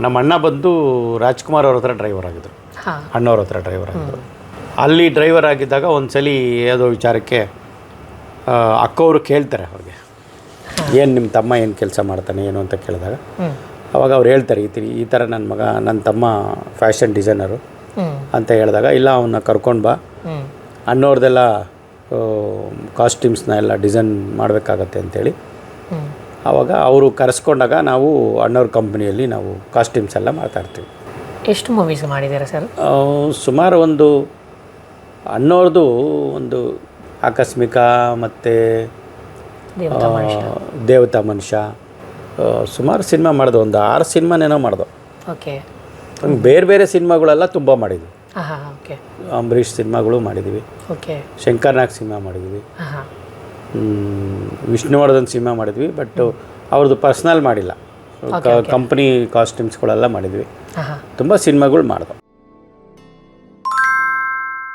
ನಮ್ಮ ಅಣ್ಣ ಬಂದು ರಾಜ್ಕುಮಾರ್ ಅವ್ರ ಹತ್ರ ಡ್ರೈವರ್ ಆಗಿದ್ದರು, ಅಣ್ಣವ್ರ ಹತ್ರ ಡ್ರೈವರ್ ಆಗಿದ್ದರು. ಅಲ್ಲಿ ಡ್ರೈವರ್ ಆಗಿದ್ದಾಗ ಒಂದು ಯಾವುದೋ ವಿಚಾರಕ್ಕೆ ಅಕ್ಕವರು ಕೇಳ್ತಾರೆ ಅವ್ರಿಗೆ, ಏನು ನಿಮ್ಮ ತಮ್ಮ ಏನು ಕೆಲಸ ಮಾಡ್ತಾನೆ ಏನು ಅಂತ ಕೇಳಿದಾಗ ಅವಾಗ ಅವ್ರು ಹೇಳ್ತಾರೆ, ಈ ಥರ ನನ್ನ ತಮ್ಮ ಫ್ಯಾಷನ್ ಡಿಸೈನರು ಅಂತ ಹೇಳಿದಾಗ, ಇಲ್ಲ ಅವನ್ನ ಕರ್ಕೊಂಡು ಬಾ, ಅಣ್ಣವ್ರದ್ದೆಲ್ಲ ಕಾಸ್ಟ್ಯೂಮ್ಸ್ನ ಎಲ್ಲ ಡಿಸೈನ್ ಮಾಡಬೇಕಾಗತ್ತೆ ಅಂಥೇಳಿ ಆವಾಗ ಅವರು ಕರೆಸ್ಕೊಂಡಾಗ ನಾವು ಅಣ್ಣವ್ರ ಕಂಪ್ನಿಯಲ್ಲಿ ನಾವು ಕಾಸ್ಟ್ಯೂಮ್ಸ್ ಎಲ್ಲ ಮಾತಾಡ್ತೀವಿ. ಎಷ್ಟು ಮೂವೀಸ್ ಮಾಡಿದ್ದೀರಾ ಸರ್? ಸುಮಾರು ಒಂದು ಅಣ್ಣವ್ರದ್ದು ಒಂದು ಆಕಸ್ಮಿಕ ಮತ್ತು ದೇವತಾ ಮನುಷ್ಯ ಸುಮಾರು ಸಿನಿಮಾ ಮಾಡಿದ್ವು, ಒಂದು 6 ಸಿನಿಮಾನೇನೋ ಮಾಡಿದ್ವು. ಓಕೆ. ಬೇರೆ ಬೇರೆ ಸಿನಿಮಾಗಳೆಲ್ಲ ತುಂಬ ಮಾಡಿದ್ವಿ. ಓಕೆ. ಅಂಬರೀಷ್ ಸಿನಿಮಾಗಳು ಮಾಡಿದ್ವಿ, ಓಕೆ. ಶಂಕರ್ನಾಗ್ ಸಿನಿಮಾ ಮಾಡಿದ್ವಿ, ವಿಷ್ಣುವರ್ಧನ್ ಸಿನಿಮಾ ಮಾಡಿದ್ವಿ. ಬಟ್ ಅವ್ರದ್ದು ಪರ್ಸ್ನಲ್ ಮಾಡಿಲ್ಲ, ಕಂಪ್ನಿ ಕಾಸ್ಟ್ಯೂಮ್ಸ್ಗಳೆಲ್ಲ ಮಾಡಿದ್ವಿ. ತುಂಬ ಸಿನಿಮಾಗಳು ಮಾಡಿದ್ವು.